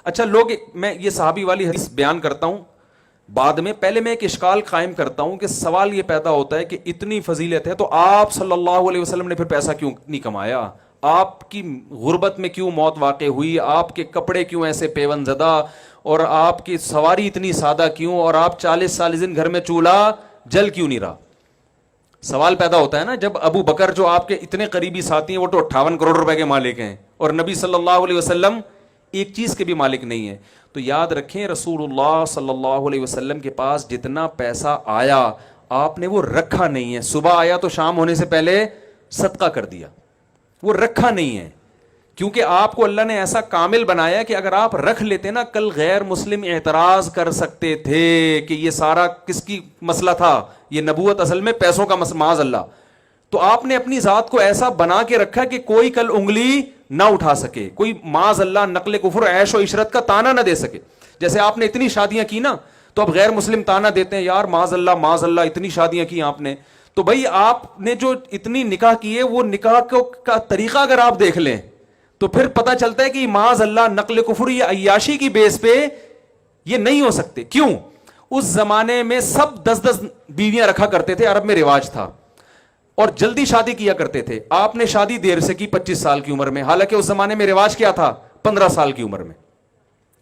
اچھا لوگ، میں یہ صحابی والی حدیث بیان کرتا ہوں بعد میں، پہلے میں ایک اشکال قائم کرتا ہوں کہ سوال یہ پیدا ہوتا ہے کہ اتنی فضیلت ہے تو آپ صلی اللہ علیہ وسلم نے پھر پیسہ کیوں نہیں کمایا؟ آپ کی غربت میں کیوں موت واقع ہوئی؟ آپ کے کپڑے کیوں ایسے پیون زدہ؟ اور آپ کی سواری اتنی سادہ کیوں؟ اور آپ 40 گھر میں چولہا جل کیوں نہیں رہا؟ سوال پیدا ہوتا ہے نا، جب ابو بکر جو آپ کے اتنے قریبی ساتھی ہیں وہ تو 58 کروڑ روپے کے مالک ہیں، اور نبی صلی اللہ علیہ وسلم ایک چیز کے بھی مالک نہیں ہے. تو یاد رکھیں رسول اللہ صلی اللہ علیہ وسلم کے پاس جتنا پیسہ آیا آپ نے وہ رکھا نہیں ہے. صبح آیا تو شام ہونے سے پہلے صدقہ کر دیا، وہ رکھا نہیں ہے. کیونکہ آپ کو اللہ نے ایسا کامل بنایا کہ اگر آپ رکھ لیتے نا، کل غیر مسلم اعتراض کر سکتے تھے کہ یہ سارا کس کی مسئلہ تھا، یہ نبوت اصل میں پیسوں کا معاذ اللہ. تو آپ نے اپنی ذات کو ایسا بنا کے رکھا کہ کوئی کل انگلی نہ اٹھا سکے، کوئی معاذ اللہ نقل کفر عیش و عشرت کا تانا نہ دے سکے. جیسے آپ نے اتنی شادیاں کی نا، تو اب غیر مسلم تانا دیتے ہیں یار معاذ اللہ اتنی شادیاں کی آپ نے. تو بھائی آپ نے جو اتنی نکاح کی ہے، وہ نکاح کا طریقہ اگر آپ دیکھ لیں تو پھر پتہ چلتا ہے کہ معاذ اللہ نقل کفر یا عیاشی کی بیس پہ یہ نہیں ہو سکتے. کیوں؟ اس زمانے میں سب 10 بیویاں رکھا کرتے تھے، عرب میں رواج تھا، اور جلدی شادی کیا کرتے تھے. آپ نے شادی دیر سے کی 25 سال کی عمر میں، حالانکہ اس زمانے میں رواج کیا تھا؟ 15 سال کی عمر میں.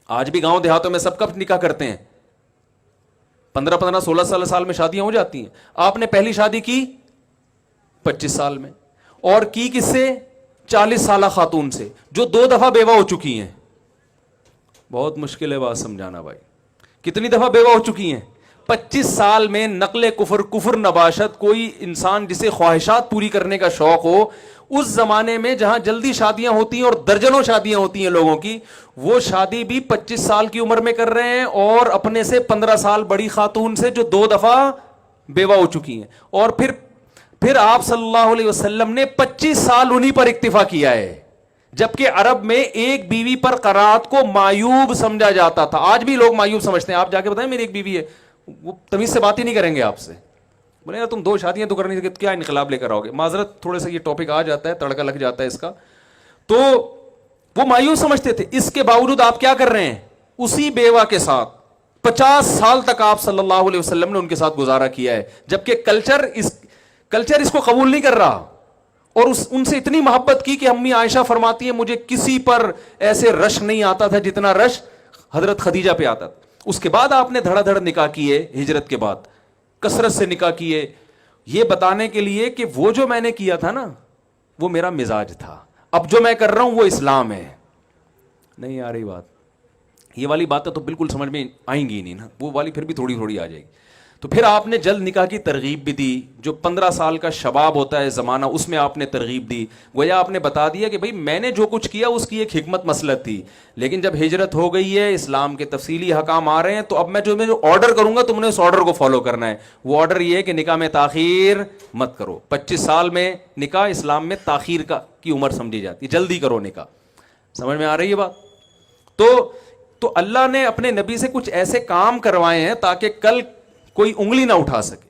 آج بھی گاؤں دیہاتوں میں سب کب نکاح کرتے ہیں؟ 15 16 سال میں شادیاں ہو جاتی ہیں. آپ نے پہلی شادی کی 25 سال میں، اور کی کس سے؟ 40 سالہ خاتون سے جو 2 دفعہ بیوہ ہو چکی ہیں. بہت مشکل ہے بات سمجھانا بھائی. کتنی دفعہ بیوہ ہو چکی ہیں؟ 25 سال میں. نقل کفر نباشت. کوئی انسان جسے خواہشات پوری کرنے کا شوق ہو، اس زمانے میں جہاں جلدی شادیاں ہوتی ہیں اور درجنوں شادیاں ہوتی ہیں لوگوں کی، وہ شادی بھی 25 سال کی عمر میں کر رہے ہیں، اور اپنے سے 15 سال بڑی خاتون سے جو 2 دفعہ بیوہ ہو چکی ہیں. اور پھر آپ صلی اللہ علیہ وسلم نے 25 سال انہی پر اکتفا کیا ہے، جبکہ عرب میں ایک بیوی پر قرات کو معیوب سمجھا جاتا تھا. آج بھی لوگ معیوب سمجھتے ہیں. آپ جا کے بتائیں میری ایک بیوی ہے، وہ تمیز سے بات ہی نہیں کریں گے آپ سے. بولے یار تم 2 شادیاں تو کرنے کے کیا انقلاب لے کر آؤ گے؟ معذرت تھوڑے سا یہ ٹاپک آ جاتا ہے، تڑکا لگ جاتا ہے اس کا. تو وہ مایوس سمجھتے تھے. اس کے باوجود آپ کیا کر رہے ہیں؟ اسی بیوہ کے ساتھ 50 سال تک آپ صلی اللہ علیہ وسلم نے ان کے ساتھ گزارا کیا ہے، جبکہ کلچر اس کو قبول نہیں کر رہا. اور ان سے اتنی محبت کی کہ امی عائشہ فرماتی ہیں مجھے کسی پر ایسے رش نہیں آتا تھا جتنا رش حضرت خدیجہ پہ آتا تھا. اس کے بعد آپ نے دھڑا دھڑ نکاح کیے، ہجرت کے بعد کثرت سے نکاح کیے، یہ بتانے کے لیے کہ وہ جو میں نے کیا تھا نا وہ میرا مزاج تھا، اب جو میں کر رہا ہوں وہ اسلام ہے. نہیں آ رہی بات؟ یہ والی باتیں تو بالکل سمجھ میں آئیں گی نہیں نا، وہ والی پھر بھی تھوڑی تھوڑی آ جائے گی. تو پھر آپ نے جلد نکاح کی ترغیب بھی دی. جو 15 سال کا شباب ہوتا ہے زمانہ، اس میں آپ نے ترغیب دی. گویا آپ نے بتا دیا کہ بھائی میں نے جو کچھ کیا اس کی ایک حکمت مسلط تھی، لیکن جب ہجرت ہو گئی ہے، اسلام کے تفصیلی حکام آ رہے ہیں، تو اب میں جو آرڈر کروں گا تم نے اس آرڈر کو فالو کرنا ہے. وہ آرڈر یہ ہے کہ نکاح میں تاخیر مت کرو. 25 سال میں نکاح اسلام میں تاخیر کی عمر سمجھی جاتی ہے، جلدی کرو نکاح. سمجھ میں آ رہی ہے بات؟ تو اللہ نے اپنے نبی سے کچھ ایسے کام کروائے ہیں تاکہ کل کوئی انگلی نہ اٹھا سکے.